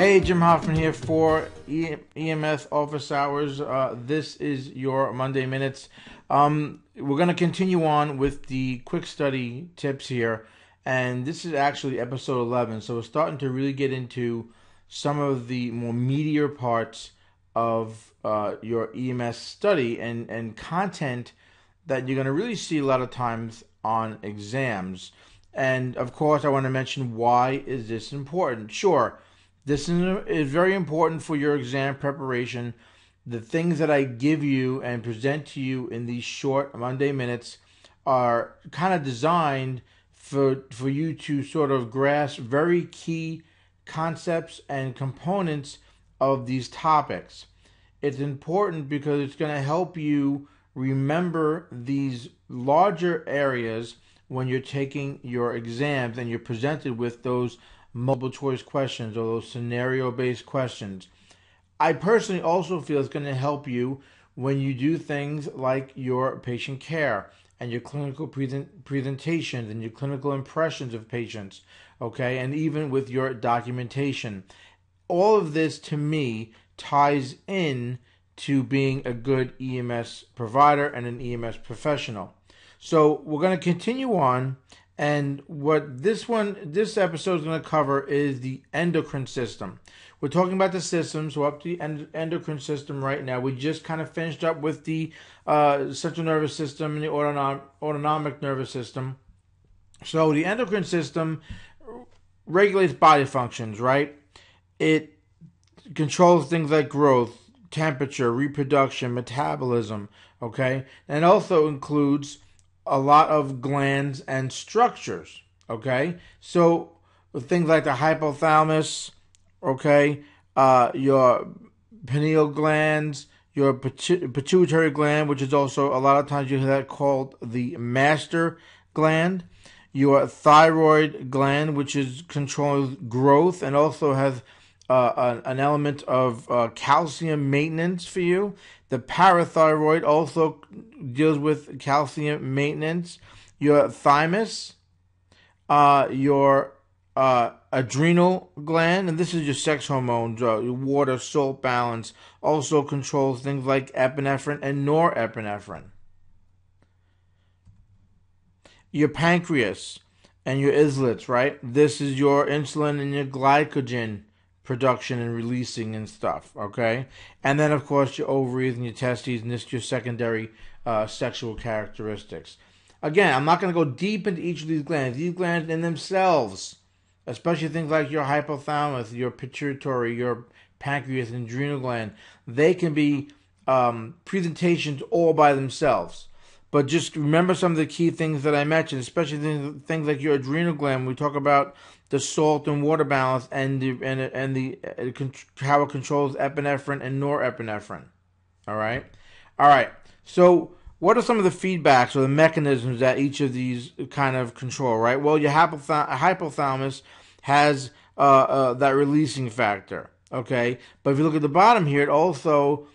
Hey, Jim Hoffman here for EMS Office Hours. This is your Monday Minutes. We're going to continue on with the quick study tips here, and this is actually episode 11, so we're starting to really get into some of the more meatier parts of your EMS study and content that you're going to really see a lot of times on exams. And of course, I want to mention, why is this important? Sure, this is very important for your exam preparation. The things that I give you and present to you in these short Monday Minutes are kind of designed for you to sort of grasp very key concepts and components of these topics. It's important because it's going to help you remember these larger areas when you're taking your exams and you're presented with those multiple choice questions or those scenario-based questions. I personally also feel it's going to help you when you do things like your patient care and your clinical presentations and your clinical impressions of patients, okay, and even with your documentation. All of this, to me, ties in to being a good EMS provider and an EMS professional. So we're going to continue on, and what this episode is going to cover is the endocrine system. We're talking about the systems, so up to the endocrine system right now. We just kind of finished up with the central nervous system and the autonomic nervous system. So the endocrine system regulates body functions, right? It controls things like growth, temperature, reproduction, metabolism, okay? And it also includes a lot of glands and structures, okay? So things like the hypothalamus, okay, your pineal glands, your pituitary gland, which is also a lot of times you hear that called the master gland, your thyroid gland, which is controls growth and also has an element of calcium maintenance for you. The parathyroid also deals with calcium maintenance. Your thymus, your adrenal gland, and this is your sex hormones, your water salt balance, also controls things like epinephrine and norepinephrine. Your pancreas and your islets, right? This is your insulin and your glycogen production and releasing and stuff, okay? And then, of course, your ovaries and your testes, and this is your secondary sexual characteristics. Again, I'm not going to go deep into each of these glands. These glands in themselves, especially things like your hypothalamus, your pituitary, your pancreas, and adrenal gland, they can be presentations all by themselves. But just remember some of the key things that I mentioned, especially things like your adrenal gland. We talk about the salt and water balance and how it controls epinephrine and norepinephrine. All right. So what are some of the feedbacks or the mechanisms that each of these kind of control? Right. Well, your hypothalamus has that releasing factor. Okay, but if you look at the bottom here, it also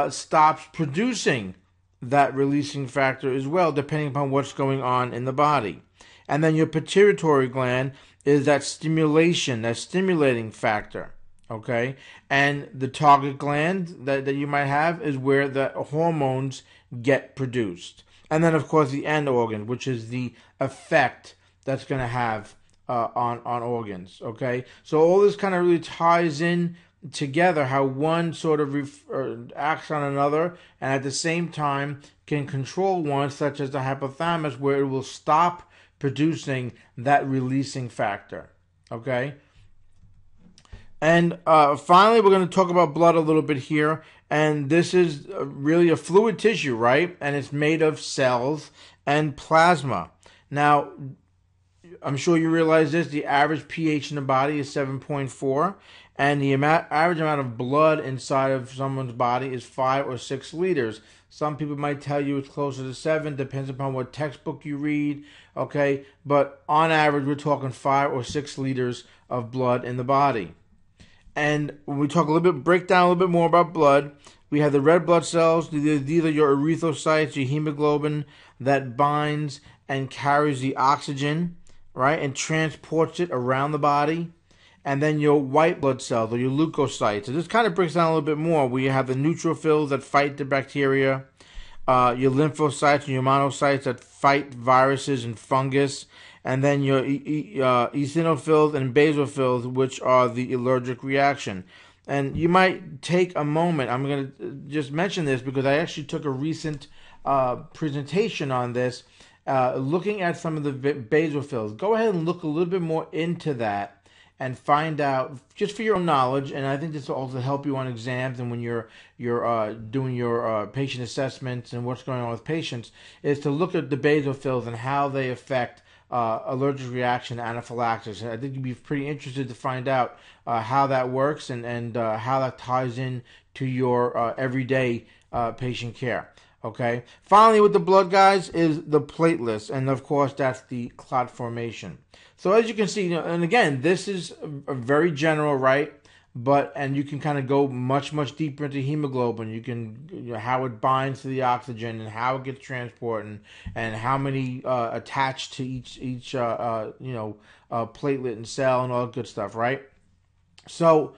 stops producing that releasing factor as well, depending upon what's going on in the body. And then your pituitary gland is that stimulating factor, okay? And the target gland that you might have is where the hormones get produced. And then, of course, the end organ, which is the effect that's going to have on organs, okay? So all this kind of really ties in together, how one sort of acts on another, and at the same time can control one, such as the hypothalamus, where it will stop producing that releasing factor, okay? And finally, we're going to talk about blood a little bit here, and this is really a fluid tissue, right? And it's made of cells and plasma. Now, I'm sure you realize this, the average pH in the body is 7.4, and the average amount of blood inside of someone's body is 5 or 6 liters. Some people might tell you it's closer to 7, depends upon what textbook you read, okay? But on average, we're talking 5 or 6 liters of blood in the body. And when we break down a little bit more about blood, we have the red blood cells. These are your erythrocytes, your hemoglobin that binds and carries the oxygen, right, and transports it around the body. and then your white blood cells or your leukocytes. So this kind of breaks down a little bit more. We have the neutrophils that fight the bacteria, your lymphocytes and your monocytes that fight viruses and fungus, and then your eosinophils and basophils, which are the allergic reaction. And you might take a moment. I'm going to just mention this because I actually took a recent presentation on this, looking at some of the basophils. Go ahead and look a little bit more into that and find out, just for your own knowledge, and I think this will also help you on exams and when you're doing your patient assessments and what's going on with patients, is to look at the basophils and how they affect allergic reaction, anaphylaxis. I think you'd be pretty interested to find out how that works and how that ties in to your everyday patient care. Okay. Finally, with the blood, guys, is the platelets, and of course, that's the clot formation. So as you can see, and again, this is a very general, right? And you can kind of go much deeper into hemoglobin. You can, how it binds to the oxygen and how it gets transported, and how many attach to each platelet and cell and all that good stuff, right? So,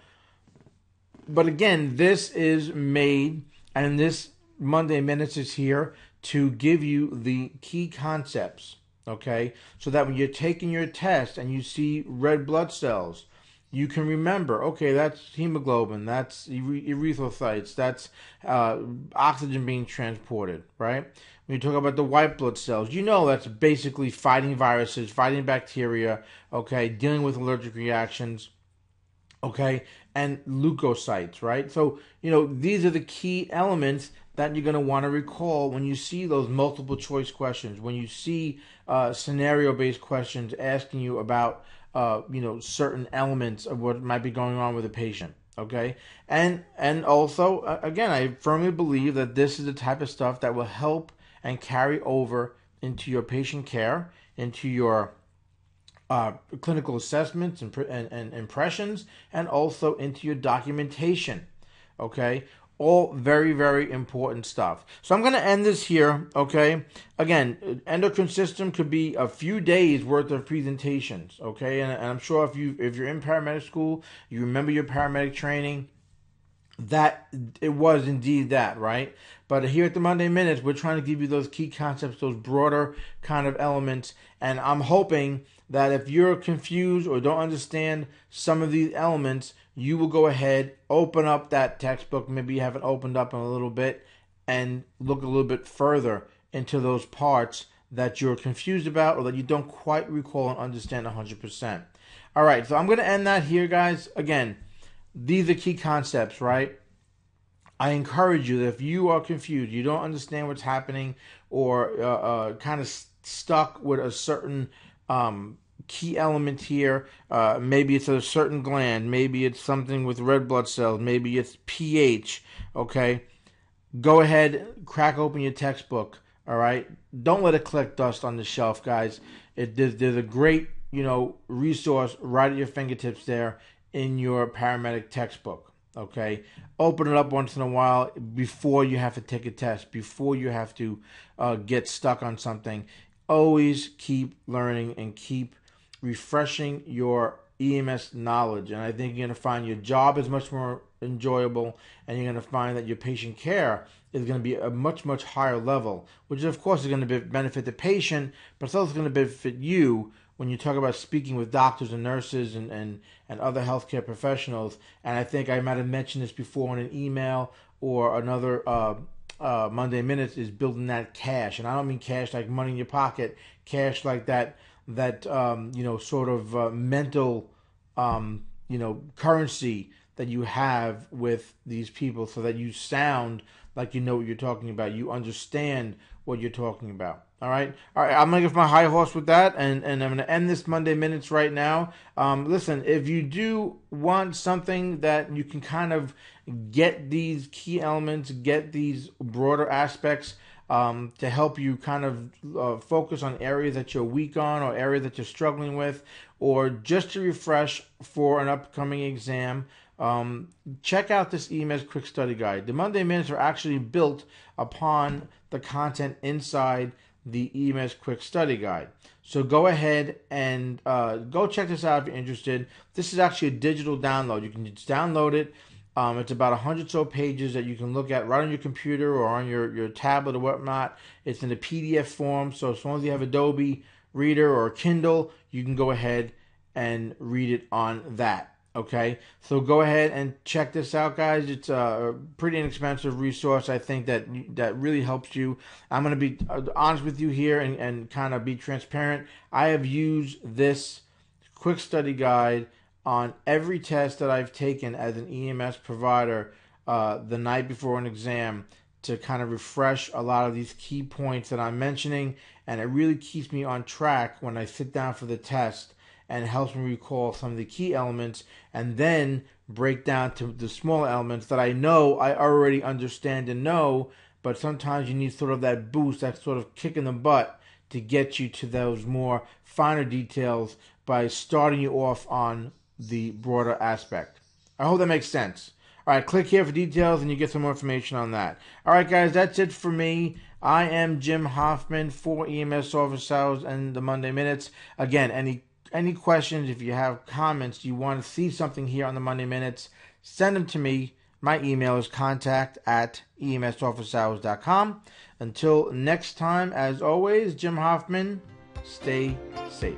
but again, this is made, and this Monday Minutes is here to give you the key concepts, okay? So that when you're taking your test and you see red blood cells, you can remember, okay, that's hemoglobin, that's erythrocytes, that's oxygen being transported, right? When you talk about the white blood cells, that's basically fighting viruses, fighting bacteria, okay, dealing with allergic reactions, okay, and leukocytes, right? So, these are the key elements that you're going to want to recall when you see those multiple choice questions, when you see scenario-based questions asking you about, certain elements of what might be going on with a patient, okay? And also, again, I firmly believe that this is the type of stuff that will help and carry over into your patient care, into your clinical assessments and impressions, and also into your documentation, okay? All very, very important stuff. So I'm going to end this here, okay? Again, endocrine system could be a few days worth of presentations, okay? And I'm sure if you're in paramedic school, you remember your paramedic training, that it was indeed that, right? But here at the Monday Minutes, we're trying to give you those key concepts, those broader kind of elements, and I'm hoping that if you're confused or don't understand some of these elements, you will go ahead, open up that textbook, maybe you haven't opened up in a little bit, and look a little bit further into those parts that you're confused about or that you don't quite recall and understand 100%. All right, so I'm going to end that here, guys. Again, these are key concepts, right? I encourage you that if you are confused, you don't understand what's happening, or kind of stuck with a certain key element here, maybe it's a certain gland, maybe it's something with red blood cells, maybe it's pH, okay? Go ahead, crack open your textbook, all right? Don't let it collect dust on the shelf, guys. There's a great, resource right at your fingertips there in your paramedic textbook, okay? Open it up once in a while before you have to take a test, before you have to get stuck on something. Always keep learning and keep refreshing your EMS knowledge, and I think you're going to find your job is much more enjoyable, and you're going to find that your patient care is going to be a much higher level, which of course is going to benefit the patient, but it's also going to benefit you when you talk about speaking with doctors and nurses and other healthcare professionals. And I think I might have mentioned this before in an email or another Monday Minutes, is building that cash. And I don't mean cash like money in your pocket, cash like that sort of mental currency that you have with these people, so that you sound like you know what you're talking about, you understand what you're talking about. All right, I'm gonna give my high horse with that, and I'm gonna end this Monday Minutes right now. Listen, if you do want something that you can kind of get these key elements, get these broader aspects, to help you kind of focus on areas that you're weak on, or areas that you're struggling with, or just to refresh for an upcoming exam, check out this EMS Quick Study Guide. The Monday Minutes are actually built upon the content inside the EMS Quick Study Guide. So go ahead and go check this out if you're interested. This is actually a digital download. You can just download it. It's about 100 so pages that you can look at right on your computer or on your tablet or whatnot. It's in a PDF form, so as long as you have Adobe Reader or Kindle, you can go ahead and read it on that. Okay, so go ahead and check this out, guys. It's a pretty inexpensive resource. I think that really helps you. I'm going to be honest with you here and kind of be transparent. I have used this quick study guide on every test that I've taken as an EMS provider the night before an exam to kind of refresh a lot of these key points that I'm mentioning, and it really keeps me on track when I sit down for the test, and helps me recall some of the key elements and then break down to the smaller elements that I know I already understand and know, but sometimes you need sort of that boost, that sort of kick in the butt to get you to those more finer details by starting you off on the broader aspect. I hope that makes sense. All right, click here for details and you get some more information on that. All right, guys, that's it for me. I am Jim Hoffman for EMS Office Hours and the Monday Minutes. Again, any questions, if you have comments, you want to see something here on the Monday Minutes, send them to me. My email is contact@emsofficehours.com. Until next time, as always, Jim Hoffman, stay safe.